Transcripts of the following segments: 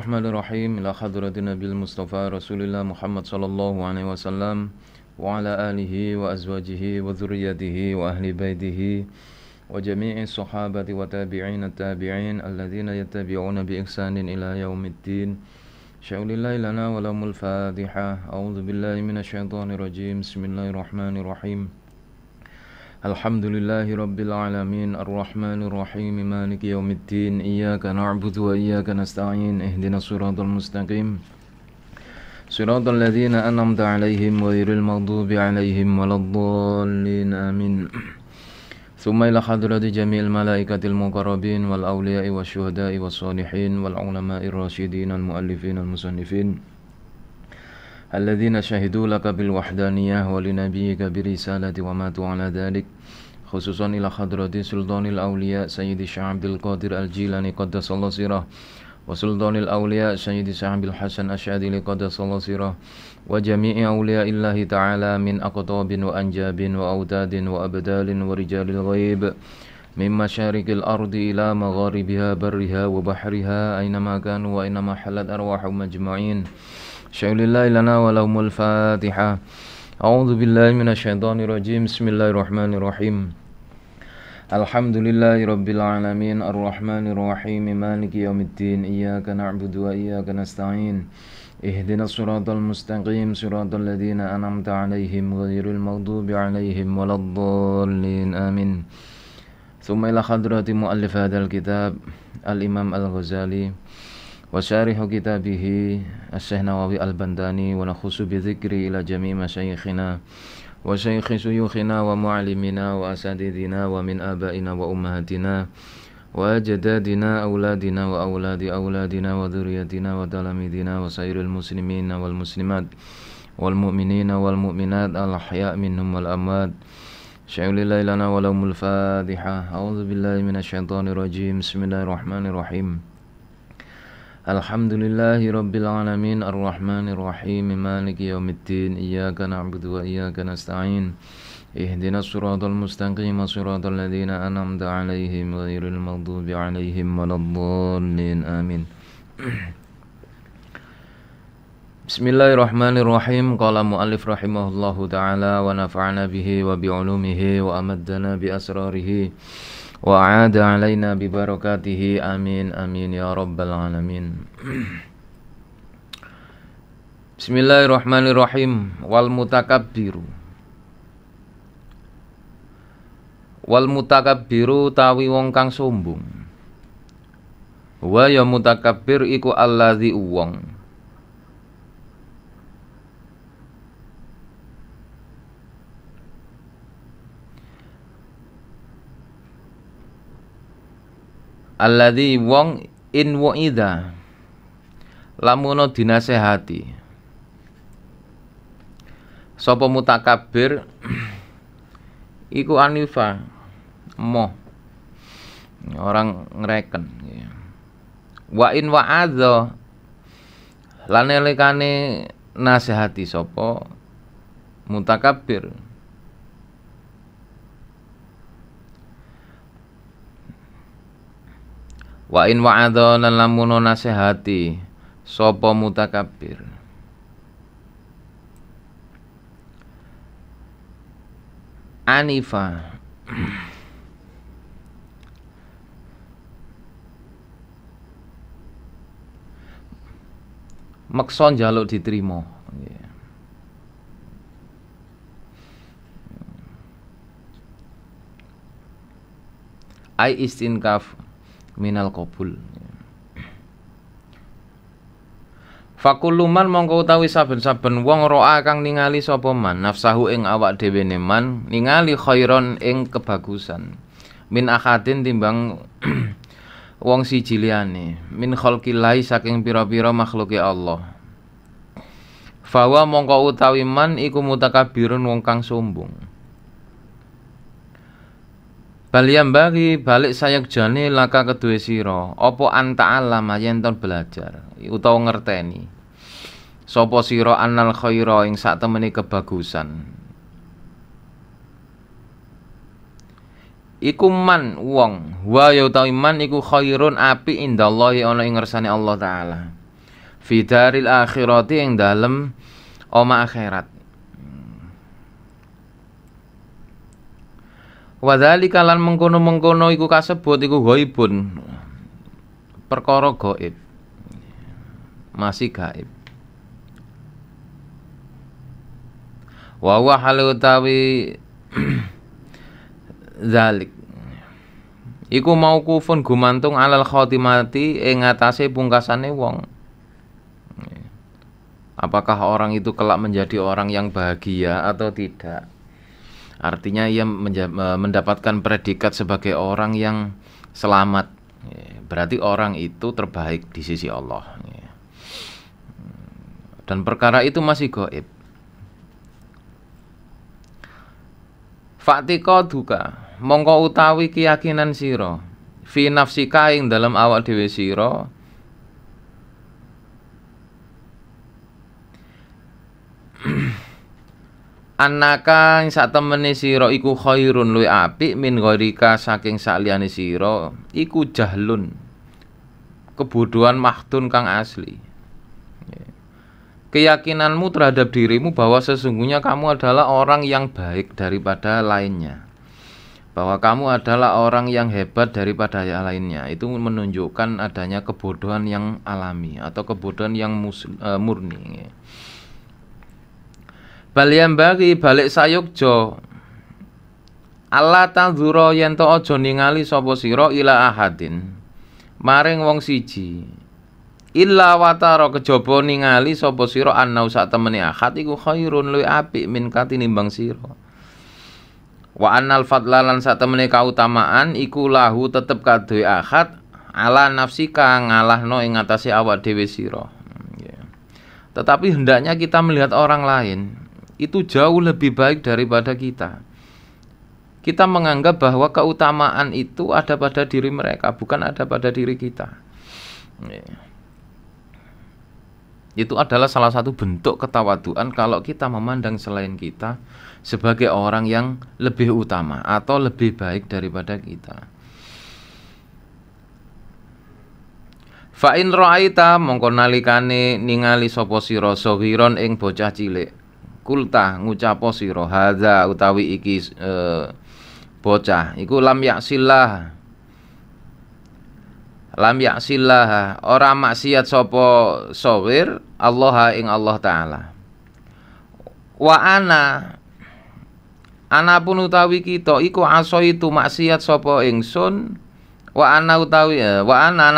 Bismillahirrahmanirrahim. Ila hadratin Nabil Mustafa Rasulillah Muhammad sallallahu alaihi wasallam wa ala alihi wa azwajihi wa dzurriyyatihi wa ahli baitihi wa jami'i sahabati wa tabi'in at-tabi'in alladhina yattabi'una bi ihsanin ila yaumiddin. Syaulillahi lana wa lahumul Fatihah. A'udzu billahi minasyaitonir rajim. Bismillahirrahmanirrahim. Alhamdulillahi rabbil alamin arrahmanir rahim maliki yaumiddin iyyaka na'budu wa iyyaka nasta'in ihdinas siratal mustaqim siratal ladzina an'amta 'alaihim ghairil maghdubi 'alaihim waladdallin amin. Tsumma ila hadrati jami'il malaikatil muqarrabin wal awliya'i wasyuhada'i wassalihin wal ulama'ir rasyidin al muallifin al musannifin الذين شهدوا لك بالوحدانية ولنبيك برسالة وماتوا على ذلك خصوصا إلى حضرة سلطان الأولياء سيد الشيخ عبد القادر الجيلاني قدس الله سره وسلطان الأولياء سيد الشيخ عبد الحسن الشاذلي قدس الله سره وجميع أولياء الله تعالى من أقطاب وأنجاب وأوتاد وأبدال ورجال الغيب من مشارق الأرض إلى مغاربها برها وبحرها أينما كانوا وأينما حلت أرواحهم أجمعين. Syaulillahi lana wa lahumul Fatihah. A'udzu billahi minasyaitonir rajim. Bismillahirrahmanirrahim. Alhamdulillahi rabbil alamin arrahmanir rahim maliki yaumiddin iyyaka na'budu wa iyyaka nasta'in ihdinas siratal mustaqim siratal ladzina an'amta 'alaihim ghairil maghdubi 'alaihim waladdallin amin. Tsumma ila hadrati muallif hadzal kitab al-Imam Al-Ghazali وشارح كتابه الشيخ نووي البنداني ونخص بذكري إلى جميع مشايخنا وشيخ شيوخنا ومعلمنا وأساتذتنا ومن آبائنا وأمهاتنا وأجدادنا أولادنا وأولاد أولادنا وذريتنا وتلاميذنا وسائر المسلمين والمسلمات والمؤمنين والمؤمنات الأحياء منهم والأموات. شيخ لنا ولهم الفاتحة. أعوذ بالله من الشيطان الرجيم. بسم الله الرحمن الرحيم. Alhamdulillahi rabbil alamin arrahmanir rahim maliki yaumiddin iyyaka na'budu wa iyyaka nasta'in ihdinas siratal mustaqim siratal ladzina an'amta 'alaihim ghairil maghdubi 'alaihim waladdallin amin. Bismillahirrahmanirrahim. Qala muallif rahimahullahu ta'ala wa nafa'ana bihi wa bi'ulumihi wa amaddana bi asrarihi wa a'ada alaina bi barakatihi amin amin ya rabbal alamin. Bismillahirrahmanirrahim. Wal mutakabbiru tawi wong kang sombong. Wa ya mutakabbir iku alladzi wong alladzi wong in wa'idha lamun dinasehati sapa mutakabbir iku anifa moh orang ngreken wa in wa'adha lan elekane nasehati sapa mutakabbir wa in wa'adha lan lamun nasihati sapa mutakabbir anifa maksa njaluk diterima ai istinkaf minal qabul. Fakuluman mongko utawi saben-saben wong ro'a kang ningali sapa man nafsahu ing awak dhewe ne man ningali khairon ing kebagusan min akhatin timbang wong siji liyane min khalqillahi saking pira-pira makhluke Allah. Fawa mongko utawi man iku mutakabbirun wong kang sombong. Baliam bagi balik sayekjane laka kedue sira apa anta alama yen ton belajar utawa ngerteni sapa sira annal khaira ing sak temene kebagusan iku man wong wa ya utawi man iku khairun api indallahi ana ing ngersane Allah taala fi daril akhirati ing dalem oma akhirat. Wa dzalika lan mengkono-mengkono iku kasebut iku ghaibun, perkara gaib, masih gaib. Wa huwa halu utawi zalik iku mauqufun gumantung alal khotimati ing atase pungkasane wong. Apakah orang itu kelak menjadi orang yang bahagia atau tidak? Artinya ia mendapatkan predikat sebagai orang yang selamat. Berarti orang itu terbaik di sisi Allah. Dan perkara itu masih gaib. Faktika duka mongko utawi keyakinan sira fi nafsika ing dalam awak dhewe sira annaka ing satemene sira iku khairun luwih apik min ghairika saking saliyane sira iku jahlun, kebodohan mahdun kang asli. Keyakinanmu terhadap dirimu bahwa sesungguhnya kamu adalah orang yang baik daripada lainnya, bahwa kamu adalah orang yang hebat daripada yang lainnya, itu menunjukkan adanya kebodohan yang alami atau kebodohan yang murni. Balian bagi balik sayukjo Allah tanzura yen to aja ningali sapa sira ila ahadin maring wong siji illa watara kejaba ningali sapa sira annau sak temene ahad iku khairun luwih apik min katinimbang sira. Wa annal fadla lan sak temene kautamaan iku lahu tetep kadoe ahad ala nafsika ngalahno ing atase awak dhewe sira. Tetapi hendaknya kita melihat orang lain itu jauh lebih baik daripada kita. Kita menganggap bahwa keutamaan itu ada pada diri mereka, bukan ada pada diri kita. Itu adalah salah satu bentuk ketawaduan kalau kita memandang selain kita sebagai orang yang lebih utama atau lebih baik daripada kita. Fa in ra'aita mongko nalikane ningali sapa sira saghiron ing bocah cilik, kulta ngucapo sira hadza utawi iki bocah iku lam yaksillah ora maksiat sapa sawir Allah ing Allah taala. Wa ana pun utawi kita iku asaitu maksiat sapa ingsun. Wa ana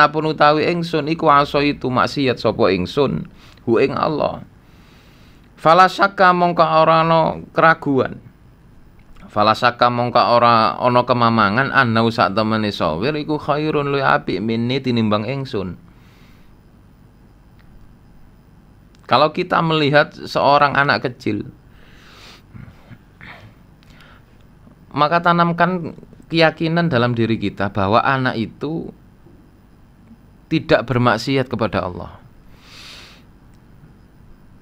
pun utawi ingsun iku asaitu maksiat sapa ingsun hu ing Allah. Fala syakka mongko ora ana keraguan. Falasaka mongka ora ana kemamangan annau sak temene sawir iku khairun luwih apik minni tinimbang ingsun. Kalau kita melihat seorang anak kecil, maka tanamkan keyakinan dalam diri kita bahwa anak itu tidak bermaksiat kepada Allah.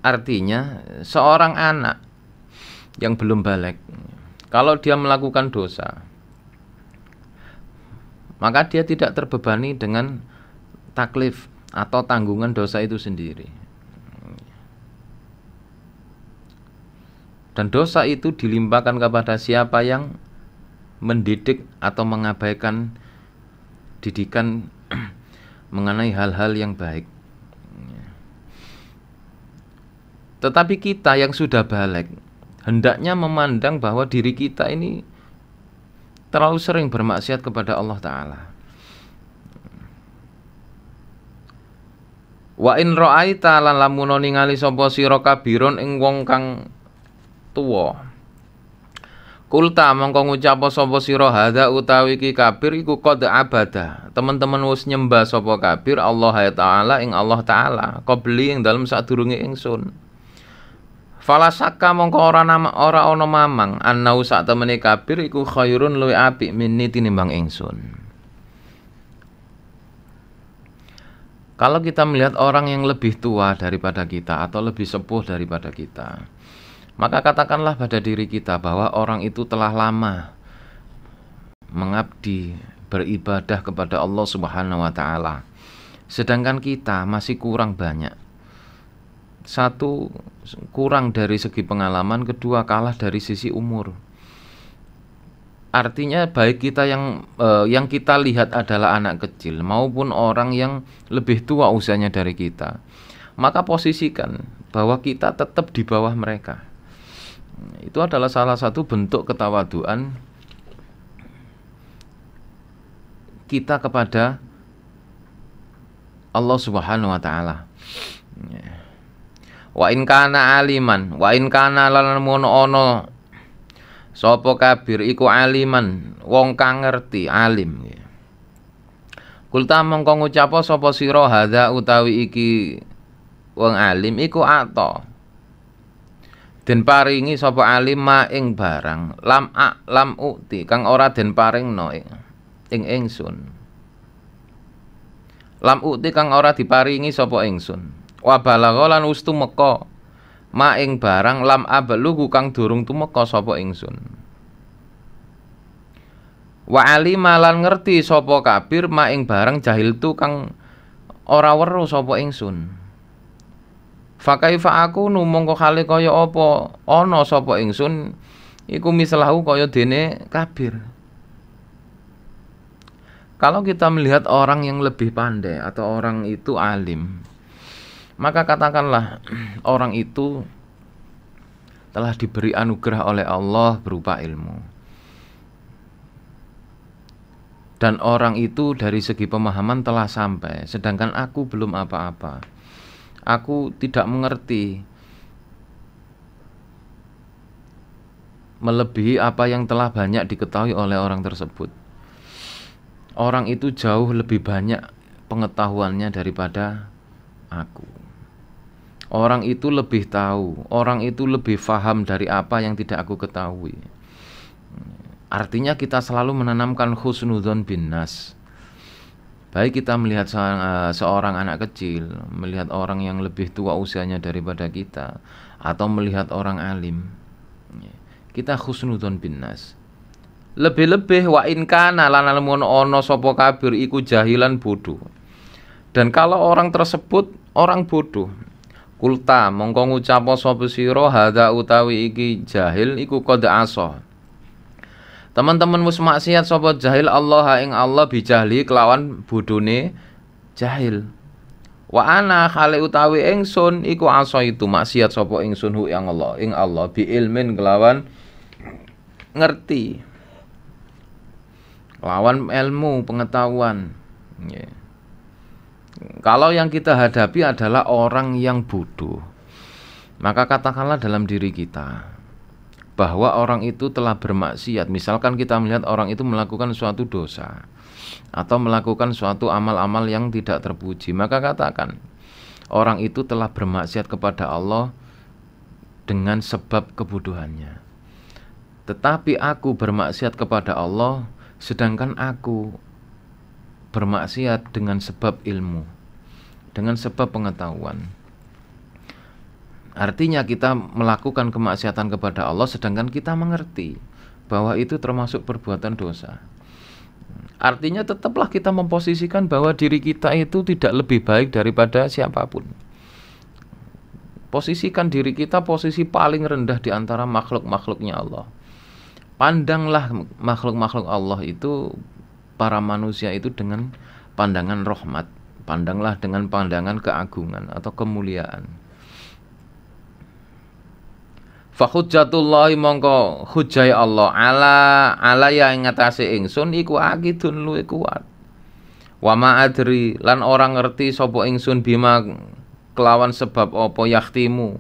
Artinya seorang anak yang belum baligh, kalau dia melakukan dosa, maka dia tidak terbebani dengan taklif atau tanggungan dosa itu sendiri. Dan dosa itu dilimpahkan kepada siapa yang mendidik atau mengabaikan didikan mengenai hal-hal yang baik. Tetapi kita yang sudah baligh hendaknya memandang bahwa diri kita ini terlalu sering bermaksiat kepada Allah Ta'ala. Wa in ra'aita lan lamun ningali sapa sira kabiron ing wong kang tuwa. Kulta mongko ngucap sapa sira hadza utawi iki kabir iku qad abada. Teman-teman wis nyembah sapa kabir Allah Ta'ala ing Allah Ta'ala qabli ing dalem sadurunge ingsun. Falasaka mongko ora ana mamang annau sak temene kabir iku khairun luwih apik minni tinimbang ingsun. Kalau kita melihat orang yang lebih tua daripada kita atau lebih sepuh daripada kita, maka katakanlah pada diri kita bahwa orang itu telah lama mengabdi, beribadah kepada Allah Subhanahu wa taala. Sedangkan kita masih kurang banyak. satu, kurang dari segi pengalaman, kedua kalah dari sisi umur. Artinya baik kita yang kita lihat adalah anak kecil maupun orang yang lebih tua usianya dari kita, maka posisikan bahwa kita tetap di bawah mereka. Itu adalah salah satu bentuk ketawaduan kita kepada Allah Subhanahu wa taala. Wa in kana aliman, wa in kana lan ono sapa kabir iku aliman, wong kang ngerti, alim. Kulta mongko ngucap sapa sira hadza utawi iki wong alim iku ato. Den paringi sapa alim ma ing barang lam ukti kang ora den paringno ing ingsun. Lam ukti kang ora diparingi sapa ingsun. Wa balagha lan wis tumeka ma ing barang lam ablugu kang durung tumeka sapa ingsun. Wa alima lan ngerti sapa kabir ma ing barang jahil tu kang ora weruh sapa ingsun. Fa kaifa aku numangka kale kaya apa ana sapa ingsun iku mislahu kaya dene kabir. Kalau kita melihat orang yang lebih pandai atau orang itu alim, maka katakanlah orang itu telah diberi anugerah oleh Allah berupa ilmu. Dan orang itu dari segi pemahaman telah sampai, sedangkan aku belum apa-apa. Aku tidak mengerti melebihi apa yang telah banyak diketahui oleh orang tersebut. Orang itu jauh lebih banyak pengetahuannya daripada aku. Orang itu lebih tahu, orang itu lebih faham dari apa yang tidak aku ketahui. Artinya kita selalu menanamkan husnudzon bin nas. Baik kita melihat seorang anak kecil, melihat orang yang lebih tua usianya daripada kita, atau melihat orang alim, kita husnudzon bin nas. Lebih-lebih wa in kana lan lamun ana sapa kabir iku jahilan bodoh. Dan kalau orang tersebut orang bodoh, kulta mongko ngucap sapa sira hadza utawi iki jahil iku qad asa. Teman-teman wis maksiat sapa jahil Allah ing Allah bijahli kelawan bodone jahil. Wa ana khali utawi ingsun iku asa itu maksiat sapa ingsun hu ing Allah bi ilmin kelawan ngerti. Kelawan ilmu pengetahuan. Kalau yang kita hadapi adalah orang yang bodoh, maka katakanlah dalam diri kita bahwa orang itu telah bermaksiat. Misalkan kita melihat orang itu melakukan suatu dosa atau melakukan suatu amal-amal yang tidak terpuji, maka katakan orang itu telah bermaksiat kepada Allah dengan sebab kebodohannya. Tetapi aku bermaksiat kepada Allah, sedangkan aku bermaksiat dengan sebab ilmu, dengan sebab pengetahuan. Artinya kita melakukan kemaksiatan kepada Allah sedangkan kita mengerti bahwa itu termasuk perbuatan dosa. Artinya tetaplah kita memposisikan bahwa diri kita itu tidak lebih baik daripada siapapun. Posisikan diri kita posisi paling rendah di antara makhluk-makhluknya Allah. Pandanglah makhluk-makhluk Allah itu, para manusia itu dengan pandangan rahmat. Pandanglah dengan pandangan keagungan atau kemuliaan. Fa hujjatullahi mongko hujjai Allah ala ya ing ngatasé ingsun iku akidun luwih kuat. Wa ma adri lan ora ngerti sapa ingsun bima kelawan sebab apa yaktimu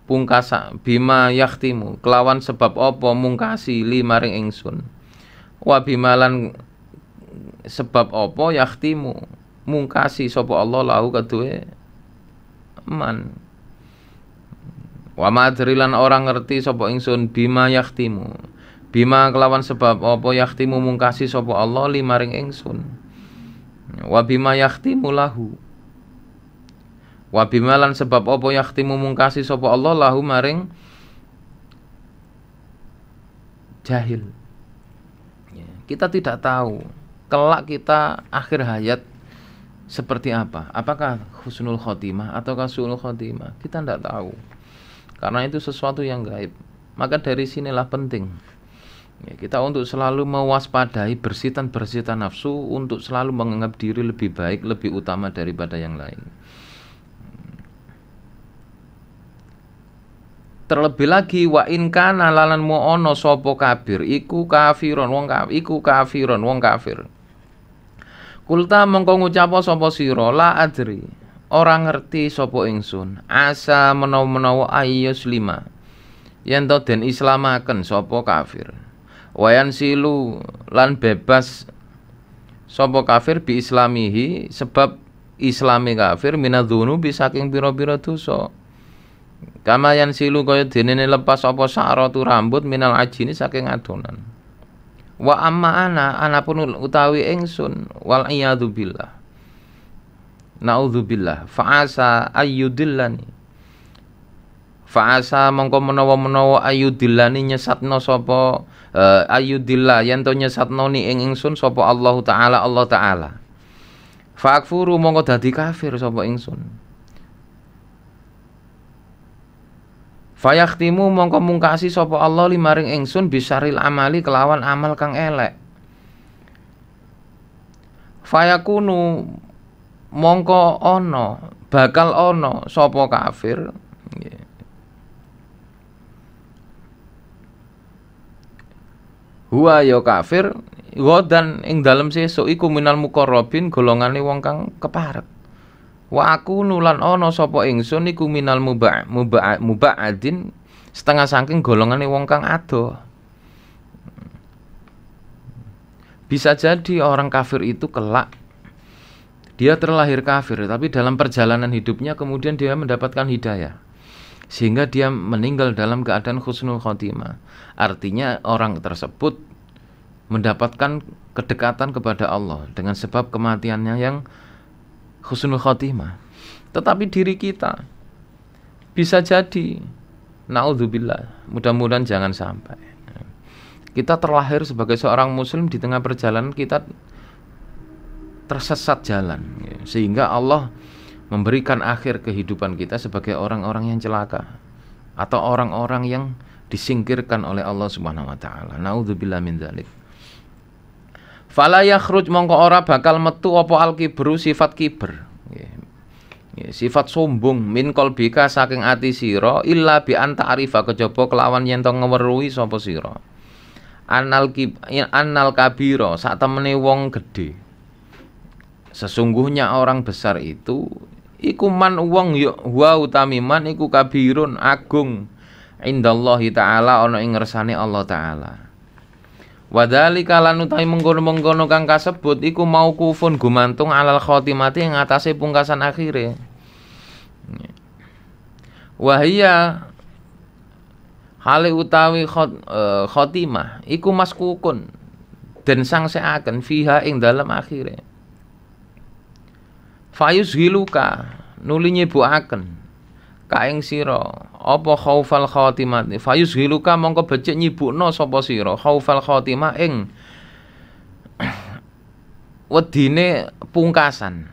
pungkasa bima yaktimu kelawan sebab apa mungkasi li maring ingsun. Wa bimalan sebab apa yaktimu mungkasi sapa Allah lahu kaduwe man. Wa madrilan orang ngerti sapa ingsun bima yaktimu bima kelawan sebab apa yaktimu mungkasi sapa Allah limaring ingsun. Wa bima yaktimu lahu wa bima lan sebab apa yaktimu mungkasi sapa Allah lahu maring jahil. Kita tidak tahu kelak kita akhir hayat seperti apa? Apakah husnul khotimah ataukah su'ul khotimah? Kita tidak tahu. Karena itu sesuatu yang gaib. Maka dari sinilah penting ya, kita untuk selalu mewaspadai bersitan-bersitan nafsu, untuk selalu menganggap diri lebih baik, lebih utama daripada yang lain. Terlebih lagi wa in kana lalan mu ono sapa kafir iku kafiron wong kafir. Kulta mongko ngucap sapa sira la adri, ora ngerti sapa ingsun, asa menawa-menawa ayyus lima yen to den islamaken sapa kafir. Wayan silu lan bebas sapa kafir bi islamihi sebab islami kafir minadzunubi saking pira-pira dosa. Kama yan silu kaya dene lepas apa sa'ratu rambut minal ajini saking adonan. Wa amma ana pun utawi ingsun wal iyadu billah. Naudzubillah fa'asa ayyudillani. Fa'asa mongko menawa-menawa ayyudillani nyesatno sapa ayyudillah yen to nyesatno ni ing ingsun sapa Allah taala. Fa'akfuru mongko dadi kafir sapa ingsun. Fayakhtimu mongko mungkasi sapa Allah limaring ingsun bisaril amali kelawan amal kang elek. Fayakunu mongko bakal ana sapa kafir huwa ya kafir godan ing dalem sesuk iku minal muqarrabin golongane wong kang keparep. Wa aku nulan ana sapa ingsun iku minal muba'adin setengah saking golongane wong kang adoh. Bisa jadi orang kafir itu kelak dia terlahir kafir, tapi dalam perjalanan hidupnya kemudian dia mendapatkan hidayah sehingga dia meninggal dalam keadaan husnul khotimah. Artinya orang tersebut mendapatkan kedekatan kepada Allah dengan sebab kematiannya yang husnul khotimah. Tetapi diri kita bisa jadi naudzubillah, mudah-mudahan jangan sampai kita terlahir sebagai seorang muslim di tengah perjalanan kita tersesat jalan sehingga Allah memberikan akhir kehidupan kita sebagai orang-orang yang celaka atau orang-orang yang disingkirkan oleh Allah Subhanahu wa taala. Naudzubillah min dzalik. Fala yakhruj mongko ora bakal metu apa al-kibru sifat kiber. Sifat sombong min qalbika saking ati sira illa bi anta arifa kejaba kelawan yen to ngeweruhi sapa sira. Annal kabira sak temene wong gedhe. Sesungguhnya orang besar itu iku man wong ya wa utami man iku kabirun agung indallahi taala ana ing ngersane Allah taala. Wadhalika lan utahe mengkono-mengkono kang kasebut iku mauqufun gumantung alal khotimati ing atase pungkasan akhire. Wahia hale utawi khotimah iku maskukun den sangseaken fiha ing dalem akhire. Fayus hiluka nuli nyibukaken ka ing sira apa khaufal khotimah. Fayus hiluka mongko becik nyibukno sapa sira khaufal khotimah ing wedine pungkasan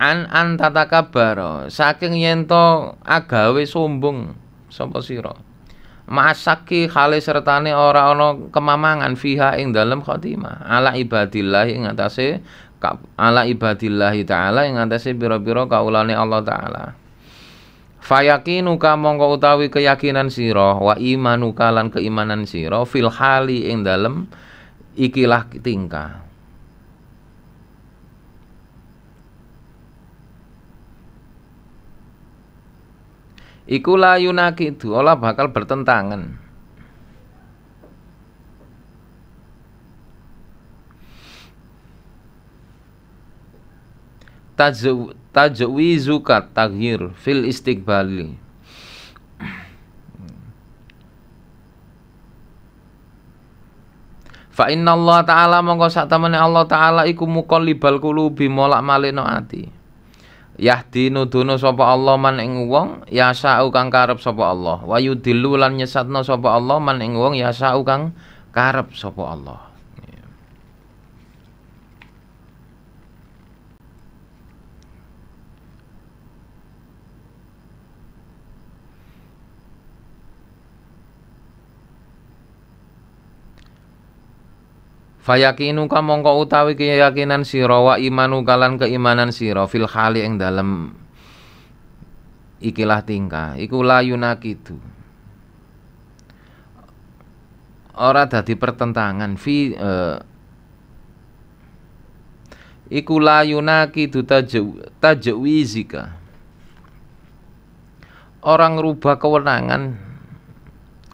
an tatakabara saking yen to agawe sombong sapa sira masaki khale sertane ora ana kemamangan fiha ing dalem khotimah ala ibadillah ing atase ala ibadillahi ta'ala ing antase pira-pira kaulane Allah taala. Fayakinuka mongko utawi keyakinan sira wa imanuka lan keimanan sira fil hali ing dalem ikilah tingkah. Iku la yunakidu olah bakal bertentangan. Tajwizuka taghyir fil istiqbali. Fa inna Allah ta'ala mongko sak temene Allah ta'ala iku muqallibal qulubi molak-malikno ati. Yahdi nuduno sapa Allah man ing wong yasa'u kang karep sapa Allah. Wa yudillu lan nyesatno sapa Allah man ing wong yasa'u kang karep sapa Allah. Fayakinu ka mongko utawi keyakinan sira wa imanu kalan keimanan sira fil khali ing dalem ikilah tingkah iku la yunakidu ora dadi pertentangan iku la yunakidu tajwizika orang ngerubah kewenangan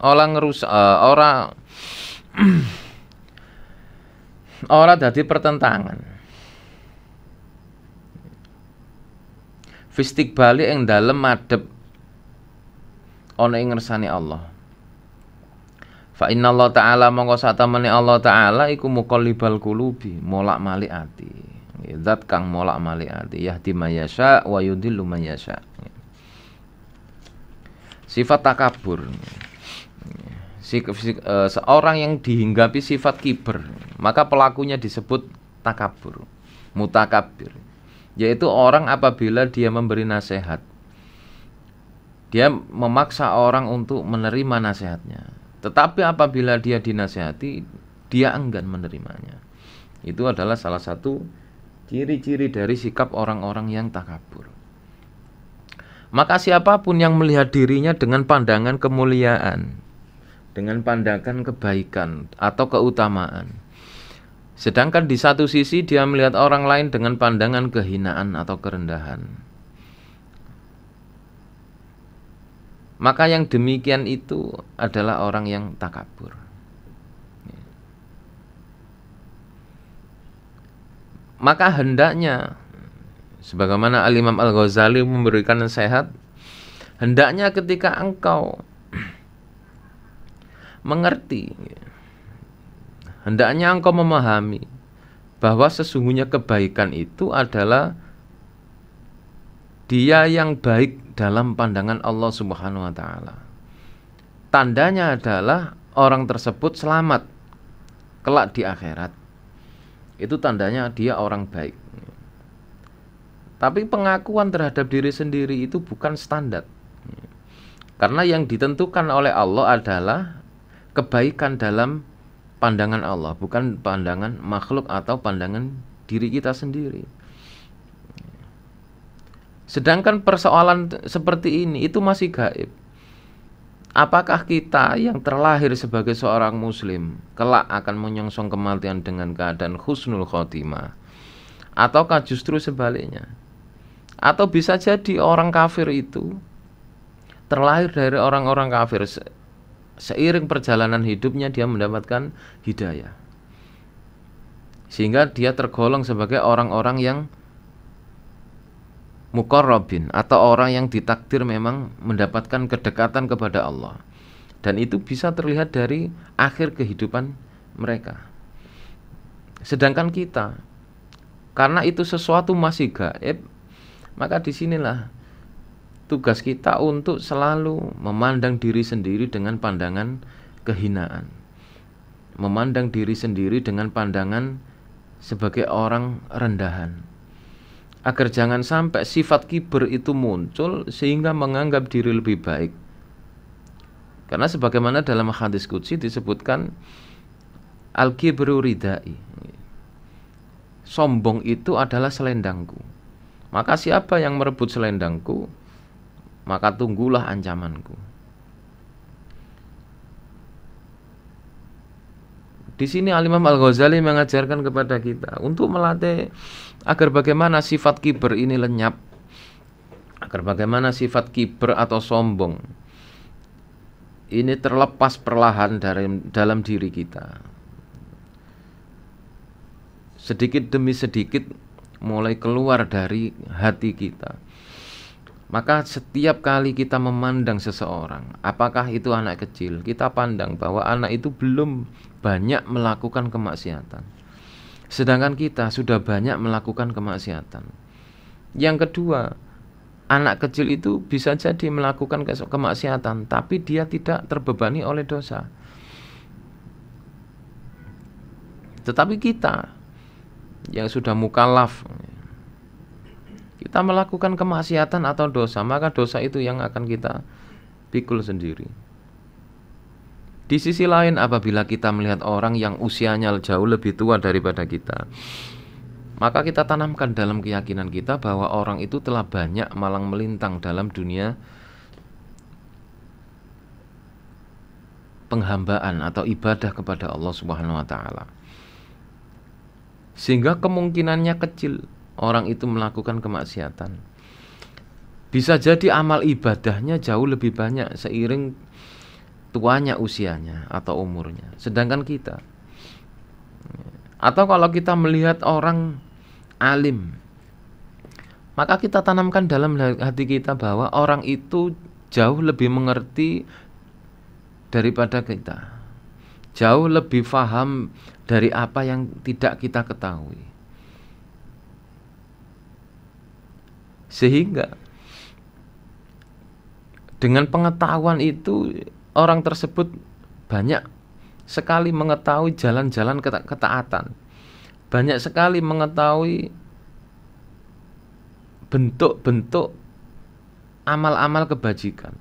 orang ngerusak ora dadi pertentangan fistik bali ing dalem madhep ana ing ngersane Allah. Fa innallaha ta'ala mongko satemene Allah taala iku muqallibal qulubi molak-malik ati. Zat kang molak-malik ati yahdi mayasya wa yudhillu mayasya. Sifat takabur. Seorang yang dihinggapi sifat kiber, maka pelakunya disebut takabur, mutakabir. Yaitu orang apabila dia memberi nasihat, dia memaksa orang untuk menerima nasihatnya. Tetapi apabila dia dinasihati, dia enggan menerimanya. Itu adalah salah satu ciri-ciri dari sikap orang-orang yang takabur. Maka siapapun yang melihat dirinya dengan pandangan kemuliaan, dengan pandangan kebaikan atau keutamaan, sedangkan di satu sisi dia melihat orang lain dengan pandangan kehinaan atau kerendahan, maka yang demikian itu adalah orang yang takabur. Maka hendaknya, sebagaimana Al-Imam Al-Ghazali memberikan nasihat, hendaknya ketika engkau mengerti, hendaknya engkau memahami bahwa sesungguhnya kebaikan itu adalah dia yang baik dalam pandangan Allah Subhanahu wa taala. Tandanya adalah orang tersebut selamat kelak di akhirat. Itu tandanya dia orang baik. Tapi pengakuan terhadap diri sendiri itu bukan standar. Karena yang ditentukan oleh Allah adalah kebaikan dalam pandangan Allah, bukan pandangan makhluk atau pandangan diri kita sendiri. Sedangkan persoalan seperti ini itu masih gaib. Apakah kita yang terlahir sebagai seorang muslim kelak akan menyongsong kematian dengan keadaan husnul khotimah, ataukah justru sebaliknya? Atau bisa jadi orang kafir itu terlahir dari orang-orang kafir, seiring perjalanan hidupnya dia mendapatkan hidayah, sehingga dia tergolong sebagai orang-orang yang muqarrabin, atau orang yang ditakdir memang mendapatkan kedekatan kepada Allah. Dan itu bisa terlihat dari akhir kehidupan mereka. Sedangkan kita, karena itu sesuatu masih gaib, maka disinilah tugas kita untuk selalu memandang diri sendiri dengan pandangan kehinaan, memandang diri sendiri dengan pandangan sebagai orang rendahan, agar jangan sampai sifat kiber itu muncul sehingga menganggap diri lebih baik. Karena sebagaimana dalam hadis qudsi disebutkan, al-kibru ridai, sombong itu adalah selendangku. Maka siapa yang merebut selendangku, maka tunggulah ancamanku. Di sini Al-Imam Al-Ghazali mengajarkan kepada kita untuk melatih agar bagaimana sifat kiber ini lenyap, agar bagaimana sifat kiber atau sombong ini terlepas perlahan dalam diri kita, sedikit demi sedikit mulai keluar dari hati kita. Maka setiap kali kita memandang seseorang, apakah itu anak kecil, kita pandang bahwa anak itu belum banyak melakukan kemaksiatan, sedangkan kita sudah banyak melakukan kemaksiatan. Yang kedua, anak kecil itu bisa jadi melakukan kemaksiatan, tapi dia tidak terbebani oleh dosa. Tetapi kita yang sudah mukallaf, kita melakukan kemaksiatan atau dosa, maka dosa itu yang akan kita pikul sendiri. Di sisi lain, apabila kita melihat orang yang usianya jauh lebih tua daripada kita, maka kita tanamkan dalam keyakinan kita bahwa orang itu telah banyak malang melintang dalam dunia penghambaan atau ibadah kepada Allah Subhanahu wa taala. Sehingga kemungkinannya kecil orang itu melakukan kemaksiatan. Bisa jadi amal ibadahnya jauh lebih banyak seiring tuanya usianya atau umurnya. Sedangkan kita, atau kalau kita melihat orang alim, maka kita tanamkan dalam hati kita bahwa orang itu jauh lebih mengerti daripada kita, jauh lebih paham dari apa yang tidak kita ketahui. Sehingga dengan pengetahuan itu orang tersebut banyak sekali mengetahui jalan-jalan ketaatan, banyak sekali mengetahui bentuk-bentuk amal-amal kebajikan.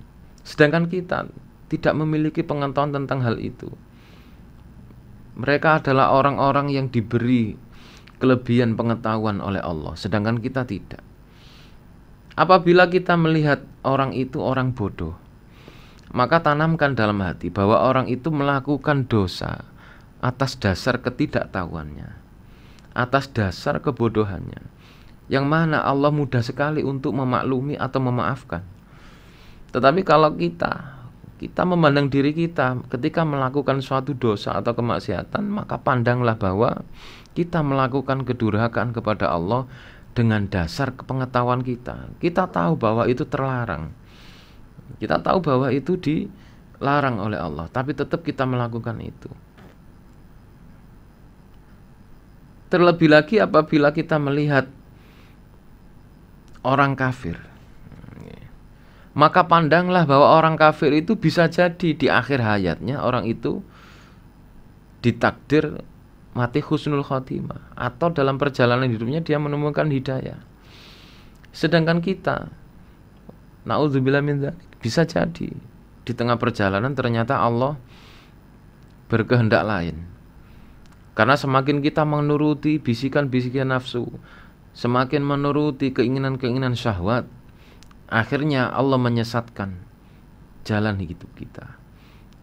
Sedangkan kita tidak memiliki pengetahuan tentang hal itu. Mereka adalah orang-orang yang diberi kelebihan pengetahuan oleh Allah, sedangkan kita tidak. Apabila kita melihat orang itu orang bodoh, maka tanamkan dalam hati bahwa orang itu melakukan dosa atas dasar ketidaktahuannya, atas dasar kebodohannya, yang mana Allah mudah sekali untuk memaklumi atau memaafkan. Tetapi kalau kita memandang diri kita ketika melakukan suatu dosa atau kemaksiatan, maka pandanglah bahwa kita melakukan kedurhakaan kepada Allah dengan dasar kepengetahuan kita. Kita tahu bahwa itu terlarang, kita tahu bahwa itu dilarang oleh Allah, tapi tetap kita melakukan itu. Terlebih lagi apabila kita melihat orang kafir, maka pandanglah bahwa orang kafir itu bisa jadi di akhir hayatnya orang itu ditakdir mati husnul khotimah, atau dalam perjalanan hidupnya dia menemukan hidayah. Sedangkan kita, naudzubillah min dzalik, bisa jadi di tengah perjalanan ternyata Allah berkehendak lain. Karena semakin kita menuruti bisikan-bisikan nafsu, semakin menuruti keinginan-keinginan syahwat, akhirnya Allah menyesatkan jalan hidup kita.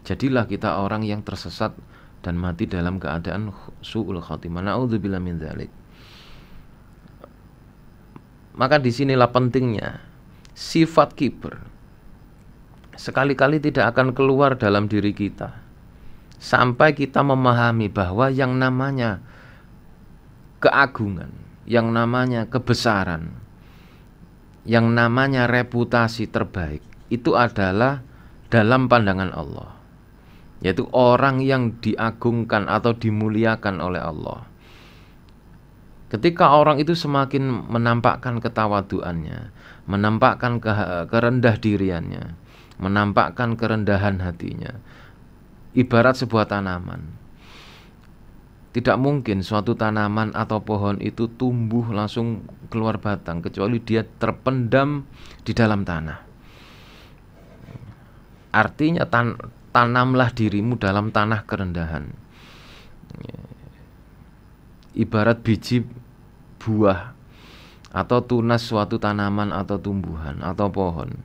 Jadilah kita orang yang tersesat dan mati dalam keadaan su'ul khotimah. Na'udzubillah min dzalik. Maka disinilah pentingnya sifat kibr sekali-kali tidak akan keluar dalam diri kita sampai kita memahami bahwa yang namanya keagungan, yang namanya kebesaran, yang namanya reputasi terbaik itu adalah dalam pandangan Allah, yaitu orang yang diagungkan atau dimuliakan oleh Allah. Ketika orang itu semakin menampakkan ketawaduannya, menampakkan kerendah diriannya, menampakkan kerendahan hatinya, ibarat sebuah tanaman. Tidak mungkin suatu tanaman atau pohon itu tumbuh langsung keluar batang kecuali dia terpendam di dalam tanah. Artinya tanamlah dirimu dalam tanah kerendahan. Ibarat biji buah atau tunas suatu tanaman atau tumbuhan atau pohon,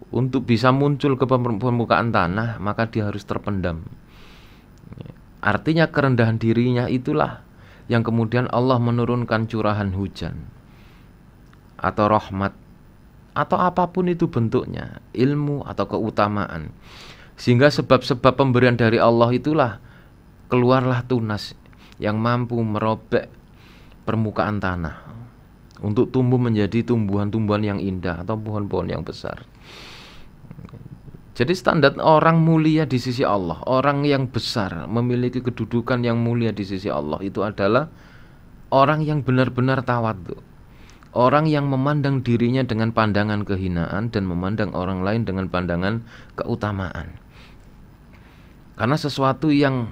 untuk bisa muncul ke permukaan tanah maka dia harus terpendam. Artinya kerendahan dirinya itulah yang kemudian Allah menurunkan curahan hujan atau rahmat atau apapun itu bentuknya, ilmu atau keutamaan, sehingga sebab-sebab pemberian dari Allah itulah keluarlah tunas yang mampu merobek permukaan tanah untuk tumbuh menjadi tumbuhan-tumbuhan yang indah atau pohon-pohon yang besar. Jadi standar orang mulia di sisi Allah, orang yang besar, memiliki kedudukan yang mulia di sisi Allah, itu adalah orang yang benar-benar tawadhu, orang yang memandang dirinya dengan pandangan kehinaan dan memandang orang lain dengan pandangan keutamaan. Karena sesuatu yang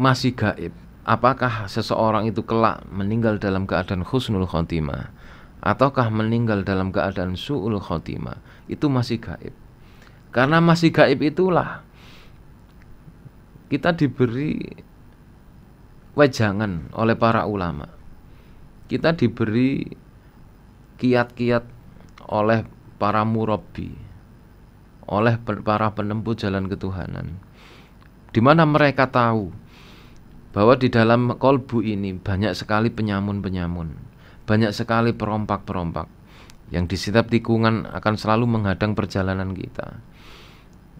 masih gaib, apakah seseorang itu kelak meninggal dalam keadaan husnul khotimah ataukah meninggal dalam keadaan su'ul khotimah, itu masih gaib. Karena masih gaib itulah kita diberi wejangan oleh para ulama, kita diberi kiat-kiat oleh para murabbi, oleh para penempuh jalan ketuhanan, di mana mereka tahu bahwa di dalam kolbu ini banyak sekali penyamun-penyamun, banyak sekali perompak-perompak yang di setiap tikungan akan selalu menghadang perjalanan kita.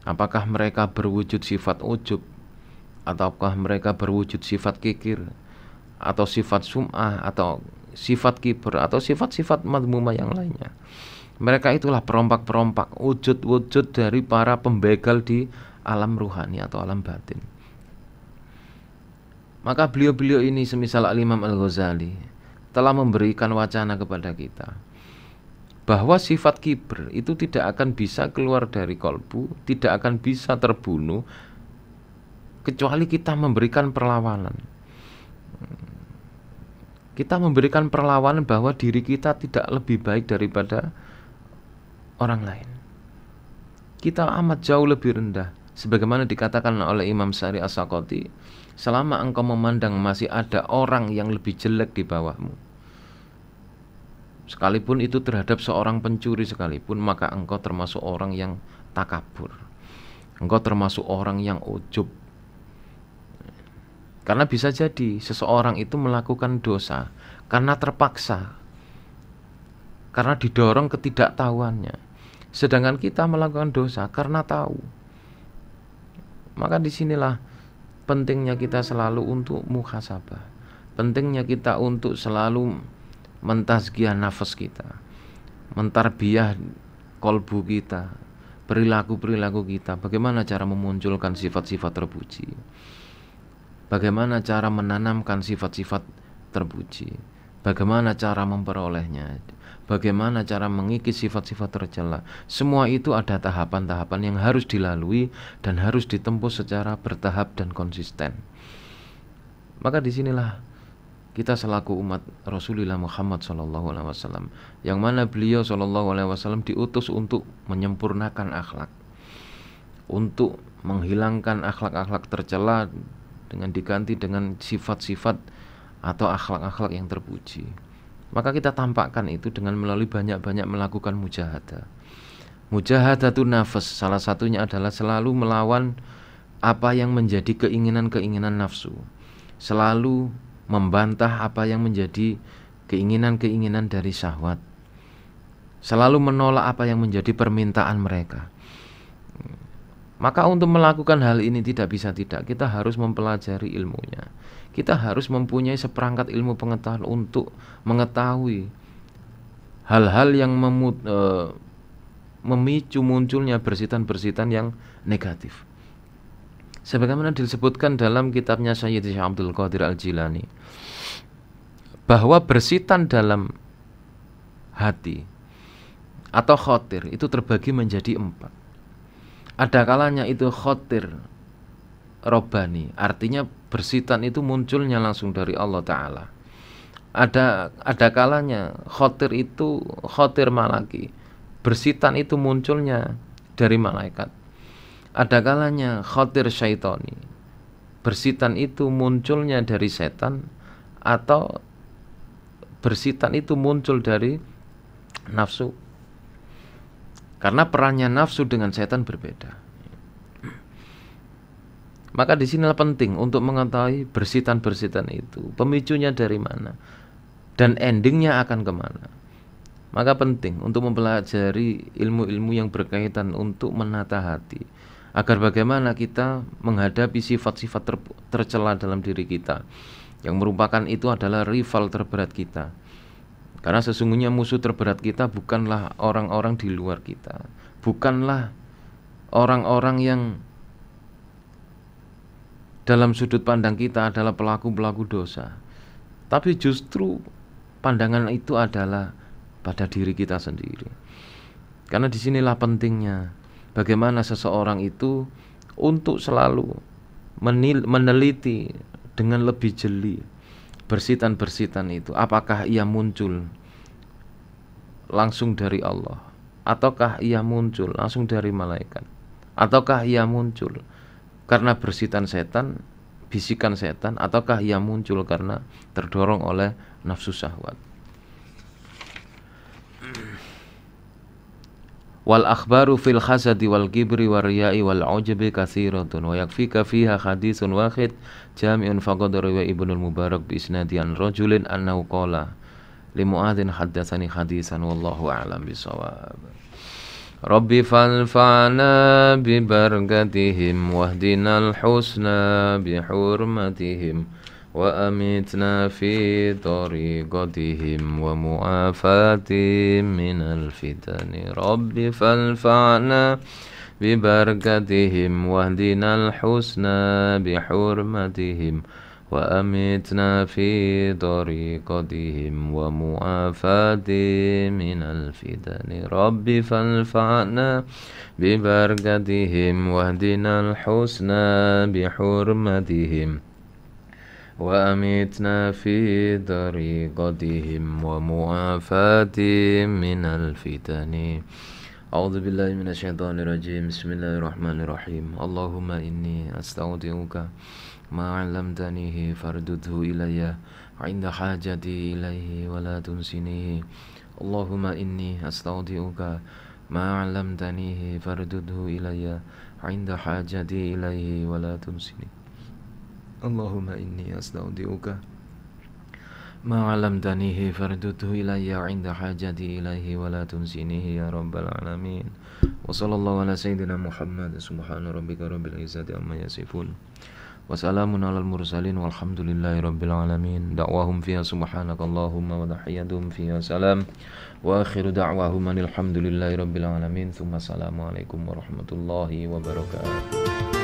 Apakah mereka berwujud sifat ujub, ataukah mereka berwujud sifat kikir, atau sifat sum'ah, atau sifat kibr, atau sifat-sifat madmumah yang lainnya. Mereka itulah perompak-perompak, wujud-wujud dari para pembegal di alam ruhani atau alam batin. Maka beliau-beliau ini semisal Al-Imam Al-Ghazali telah memberikan wacana kepada kita bahwa sifat kibr itu tidak akan bisa keluar dari kolbu, tidak akan bisa terbunuh kecuali kita memberikan perlawanan. Kita memberikan perlawanan bahwa diri kita tidak lebih baik daripada orang lain. Kita amat jauh lebih rendah. Sebagaimana dikatakan oleh Imam Syari As-Sakoti, selama engkau memandang masih ada orang yang lebih jelek di bawahmu, sekalipun itu terhadap seorang pencuri sekalipun, maka engkau termasuk orang yang takabur, engkau termasuk orang yang ujub. Karena bisa jadi seseorang itu melakukan dosa karena terpaksa, karena didorong ketidaktahuannya, sedangkan kita melakukan dosa karena tahu. Maka disinilah pentingnya kita selalu untuk muhasabah, pentingnya kita untuk selalu mentazkiyah nafas kita, mentarbiyah kolbu kita, perilaku-perilaku kita. Bagaimana cara memunculkan sifat-sifat terpuji, bagaimana cara menanamkan sifat-sifat terpuji, bagaimana cara memperolehnya, bagaimana cara mengikis sifat-sifat tercela. Semua itu ada tahapan-tahapan yang harus dilalui dan harus ditempuh secara bertahap dan konsisten. Maka disinilah kita selaku umat Rasulullah Muhammad SAW, yang mana beliau SAW diutus untuk menyempurnakan akhlak, untuk menghilangkan akhlak-akhlak tercela dengan diganti dengan sifat-sifat atau akhlak-akhlak yang terpuji. Maka kita tampakkan itu dengan melalui banyak-banyak melakukan mujahadah. Mujahadatun nafas, salah satunya adalah selalu melawan apa yang menjadi keinginan-keinginan nafsu, selalu membantah apa yang menjadi keinginan-keinginan dari syahwat, selalu menolak apa yang menjadi permintaan mereka. Maka untuk melakukan hal ini tidak bisa tidak, kita harus mempelajari ilmunya. Kita harus mempunyai seperangkat ilmu pengetahuan untuk mengetahui hal-hal yang memicu munculnya bersitan-bersitan yang negatif. Sebagaimana disebutkan dalam kitabnya Sayyid Syekh Abdul Qadir Al-Jilani, bahwa bersitan dalam hati atau khotir itu terbagi menjadi 4. Ada kalanya itu khotir robbani, artinya bersitan itu munculnya langsung dari Allah Ta'ala. Ada kalanya khotir itu khotir malaki, bersitan itu munculnya dari malaikat. Ada kalanya khotir syaitoni, bersitan itu munculnya dari setan, atau bersitan itu muncul dari nafsu. Karena perannya nafsu dengan setan berbeda. Maka disinilah penting untuk mengetahui bersitan-bersitan itu, pemicunya dari mana, dan endingnya akan kemana. Maka penting untuk mempelajari ilmu-ilmu yang berkaitan untuk menata hati, agar bagaimana kita menghadapi sifat-sifat tercela dalam diri kita, yang merupakan itu adalah rival terberat kita. Karena sesungguhnya musuh terberat kita bukanlah orang-orang di luar kita, bukanlah orang-orang yang dalam sudut pandang kita adalah pelaku-pelaku dosa, tapi justru pandangan itu adalah pada diri kita sendiri. Karena disinilah pentingnya bagaimana seseorang itu untuk selalu meneliti dengan lebih jeli bersitan-bersitan itu, apakah ia muncul langsung dari Allah, ataukah ia muncul langsung dari malaikat, ataukah ia muncul karena bisikan setan, ataukah ia muncul karena terdorong oleh nafsu syahwat. Wal akhbaru fil hasadi wal kibri wal riya'i wal ujabi katsiratun wa yakfika fiha haditsun wahid jami'un faqad rawa Ibnu Mubarak bi isnadi an rajulin annahu qala li Mu'adzin haddatsani hadisan wallahu a'lam bisawab. Rabbi falfa'na bi barakatihim wahdinal husna bi hurmatihim wa amitna fi tariqatihim wa mu'afatihim minal fitani. Rabbi falfa'na bi barakatihim wahdinal husna bi hurmatihim wa amitna fi tariqatihim wa mu'afatihim minal fitani. Rabbi falfa'na bi barakatihim wahdinal husna bi hurmatihim wa amitna fi tariqatihim wa mu'afatihim minal fitani. A'udzu billahi minasyaitonir rajim. Bismillahirrahmanirrahim. Allahumma inni astaudiuka ma 'allamtanihi fardudhu ilayya 'inda hajati ilaihi wa la tunsinihi. Allahumma inni astaudiuka ma 'allamtanihi fardudhu ilayya 'inda hajati ilaihi wa la tunsinihi. Allahumma inni astaudiuka ma 'allamtanihi fardudhu ilayya 'inda hajati ilaihi wa la tunsinihi ya rabbal alamin. Wa sallallahu ala sayyidina Muhammad. Subhana rabbika rabbil izzati amma yasifun. Wa salamun alal mursalin walhamdulillahi rabbil alamin. Da'wahum fiha subhanakallahumma wa tahiyyatuhum fiha salam. Wa akhiru da'wahum alhamdulillahi rabbil alamin. Tsumma assalamu alaikum warahmatullahi wabarakatuh.